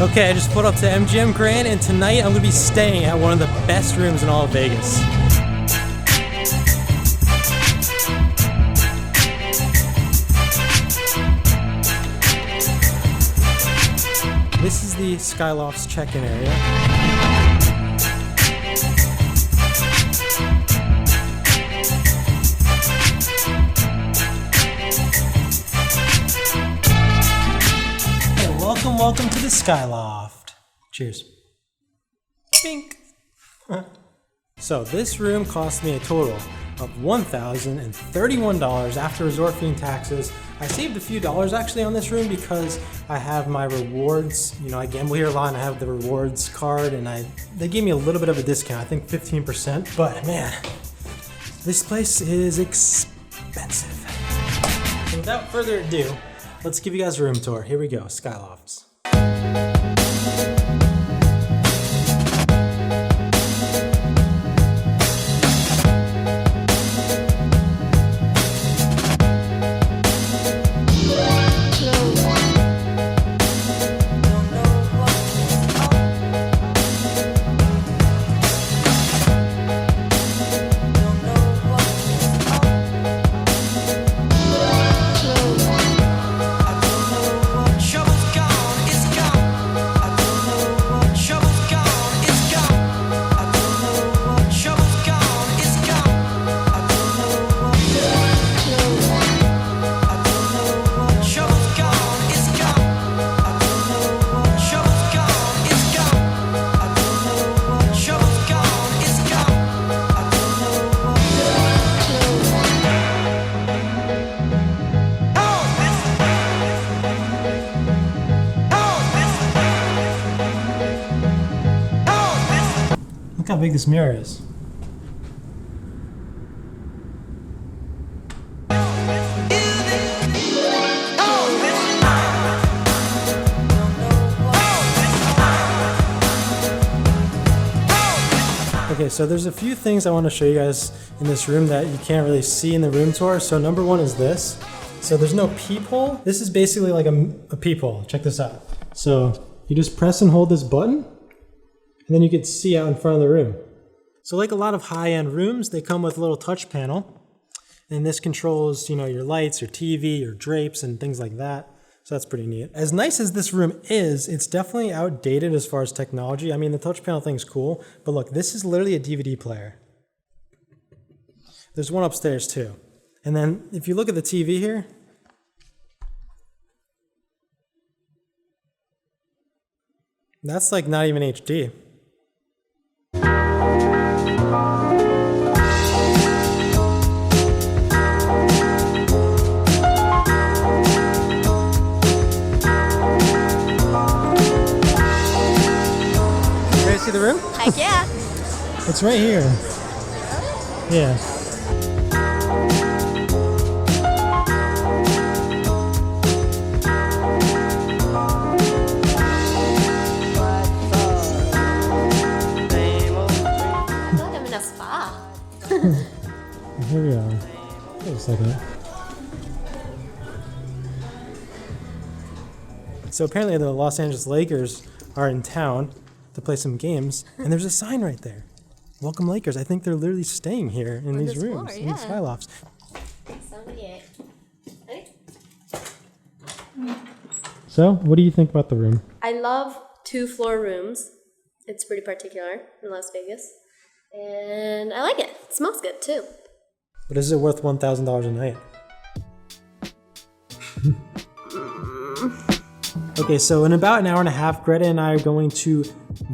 Okay, I just pulled up to MGM Grand, and tonight I'm gonna be staying at one of the best rooms in all of Vegas. This is the Skylofts check-in area. Welcome to the Skyloft. Cheers. Pink. So this room cost me a total of $1,031 after resort fee and taxes. I saved a few dollars actually on this room because I have my rewards. You know, I gamble here a lot and I have the rewards card, and they gave me a little bit of a discount, I think 15%. But man, this place is expensive. So without further ado, let's give you guys a room tour. Here we go, Skylofts. Look how big this mirror is. Okay, so there's a few things I want to show you guys in this room that you can't really see in the room tour. So number one is this. So there's no peephole. This is basically like a peephole. Check this out. So you just press and hold this button, and then you can see out in front of the room. So like a lot of high-end rooms, they come with a little touch panel, and this controls, you know, your lights, your TV, your drapes, and things like that. So that's pretty neat. As nice as this room is, it's definitely outdated as far as technology. I mean, the touch panel thing's cool, but look, this is literally a DVD player. There's one upstairs too. And then if you look at the TV here, that's like not even HD. See the room? Heck yeah. It's right here. Yeah. I feel like I'm in a spa. Here we are. Wait a second. So apparently the Los Angeles Lakers are in town to play some games, and there's a sign right there. Welcome Lakers. I think they're literally staying here in these rooms, in these Skylofts. 78. Ready? So, what do you think about the room? I love 2-floor rooms. It's pretty particular in Las Vegas. And I like it. It smells good too. But is it worth $1,000 a night? Okay, so in about an hour and a half, Greta and I are going to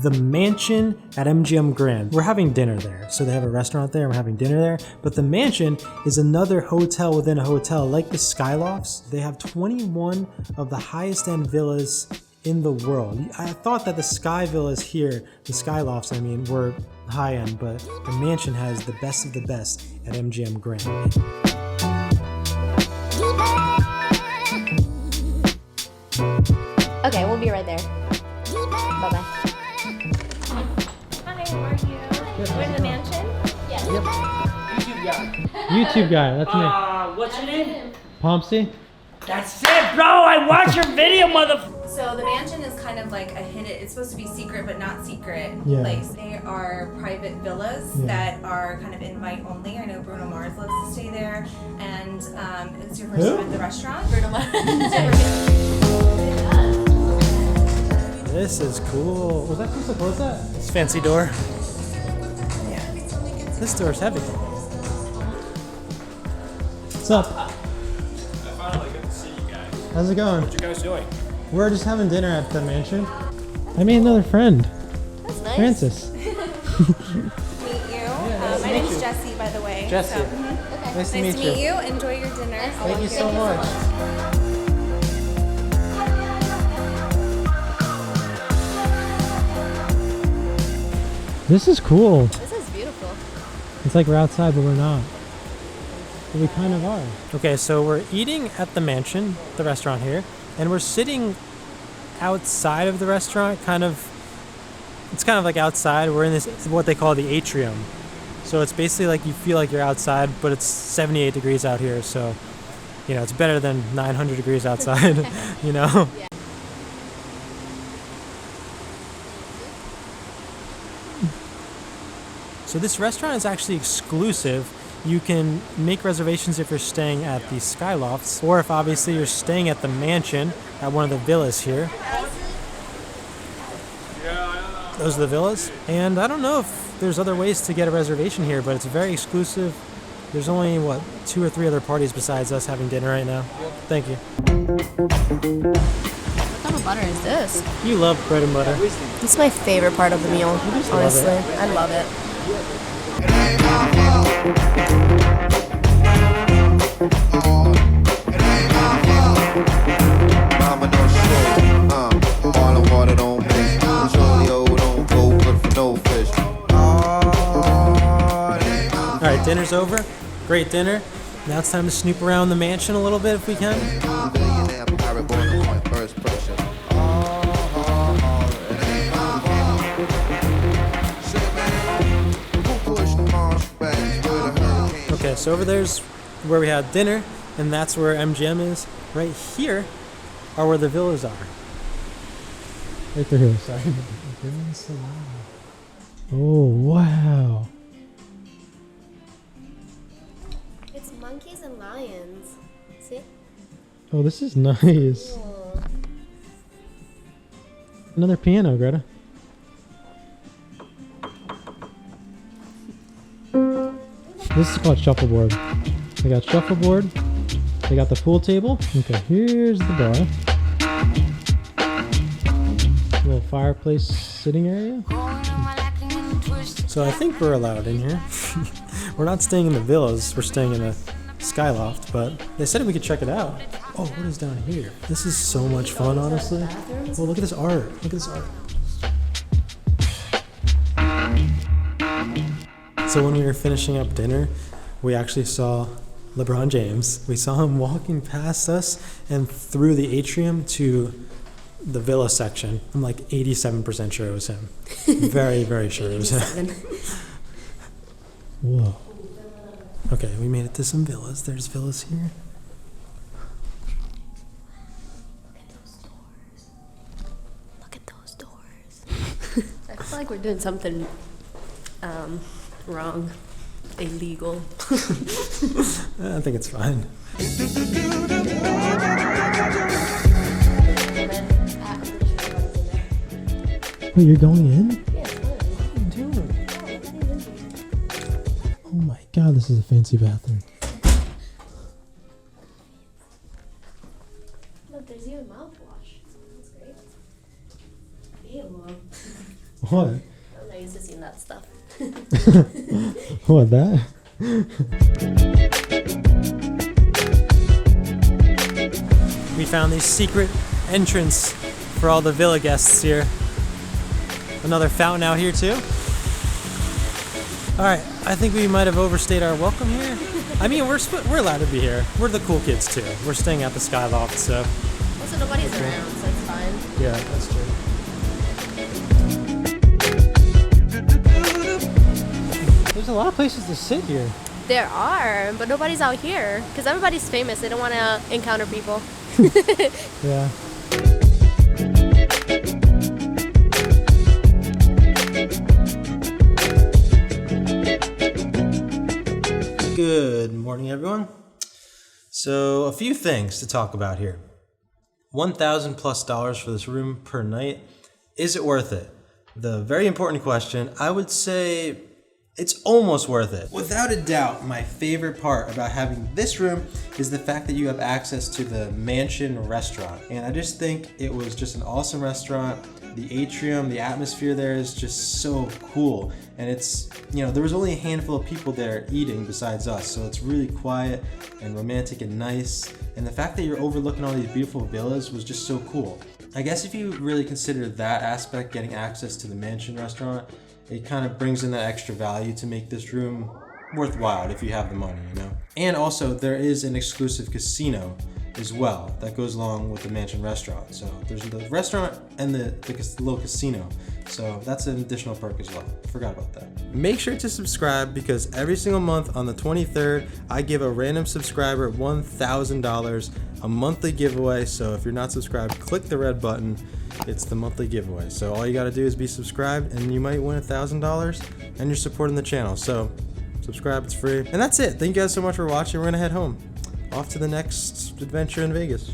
the mansion at MGM Grand. We're having dinner there. So they have a restaurant there and we're having dinner there. But the mansion is another hotel within a hotel, like the Skylofts. They have 21 of the highest end villas in the world. I thought that the Sky Villas here, the Skylofts, I mean, were high end, but the mansion has the best of the best at MGM Grand. Okay, we'll be right there. Bye-bye. Hi, how are you? We're in the mansion? Yes. Yep. YouTube guy. YouTube guy, that's me. What's your name? Pompsie? That's it, bro. I watched your video, motherfucker. So the mansion is kind of like a hidden, it's supposed to be secret but not secret Yeah. place. They are private villas that are kind of invite only. I know Bruno Mars loves to stay there. And it's your first time at the restaurant. Bruno Mars. This is cool. Was I supposed to close that? This fancy door. Yeah. This door's heavy. What's up? I finally get to see you guys. How's it going? What you guys doing? We're just having dinner at the mansion. I made another friend. That's nice. Francis. Meet you. My name is Jessie, by the way. Jessie. So, Nice to nice meet to meet you. Enjoy your dinner. Thank you so much. This is cool. This is beautiful. It's like we're outside, but we're not. But we kind of are. Okay, so we're eating at the mansion, the restaurant here, and we're sitting outside of the restaurant, it's kind of like outside. We're in this, what they call the atrium. So it's basically like you feel like you're outside, but it's 78 degrees out here, so, you know, it's better than 900 degrees outside, you know? Yeah. So this restaurant is actually exclusive. You can make reservations if you're staying at the Skylofts, or if obviously you're staying at the mansion at one of the villas here. Those are the villas. And I don't know if there's other ways to get a reservation here, but it's very exclusive. There's only, 2 or 3 other parties besides us having dinner right now. Thank you. What kind of butter is this? You love bread and butter. It's my favorite part of the meal, honestly. I love it. Alright, dinner's over. Great dinner. Now it's time to snoop around the mansion a little bit if we can. Okay, so over there's where we had dinner, and that's where MGM is. Right here are where the villas are. Right through here, sorry. Oh, wow. It's monkeys and lions. See? Oh, this is nice. Cool. Another piano, Greta. This is called shuffleboard. They got shuffleboard. They got the pool table. Okay, here's the bar. Little fireplace sitting area. So I think we're allowed in here. We're not staying in the villas. We're staying in a Skyloft, but they said we could check it out. Oh, what is down here? This is so much fun, honestly. Oh, look at this art. Look at this art. So when we were finishing up dinner, we actually saw LeBron James. We saw him walking past us and through the atrium to the villa section. I'm like 87% sure it was him. Very, very sure it was him. Whoa. Okay, we made it to some villas. There's villas here. Look at those doors. I feel like we're doing something wrong. Illegal. I think it's fine. Wait, you're going in? Yeah, it's fun. What are you doing? Oh my god, this is a fancy bathroom. Look, there's even mouthwash. That's great. Ew. What? I'm not used to seeing that stuff. What, that? We found this secret entrance for all the villa guests here. Another fountain out here too. All right, I think we might have overstayed our welcome here. I mean, we're allowed to be here. We're the cool kids too. We're staying at the Skyloft, so. Also, nobody's around, so it's fine. Yeah, that's true. There's a lot of places to sit here. There are, but nobody's out here because everybody's famous. They don't want to encounter people. Yeah. Morning, everyone. So a few things to talk about here. $1,000+ for this room per night. Is it worth it? The very important question. I would say it's almost worth it. Without a doubt, my favorite part about having this room is the fact that you have access to the mansion restaurant. And I just think it was just an awesome restaurant. The atrium, the atmosphere there is just so cool. And it's, there was only a handful of people there eating besides us. So it's really quiet and romantic and nice. And the fact that you're overlooking all these beautiful villas was just so cool. I guess if you really consider that aspect, getting access to the mansion restaurant, it kind of brings in that extra value to make this room worthwhile if you have the money, And also, there is an exclusive casino as well that goes along with the mansion restaurant. So there's the restaurant and the little casino. So that's an additional perk as well. Forgot about that. Make sure to subscribe because every single month on the 23rd, I give a random subscriber $1,000, a monthly giveaway. So if you're not subscribed, click the red button. It's the monthly giveaway. So all you got to do is be subscribed and you might win $1,000 and you're supporting the channel. So subscribe, it's free. And that's it. Thank you guys so much for watching. We're going to head home. Off to the next adventure in Vegas.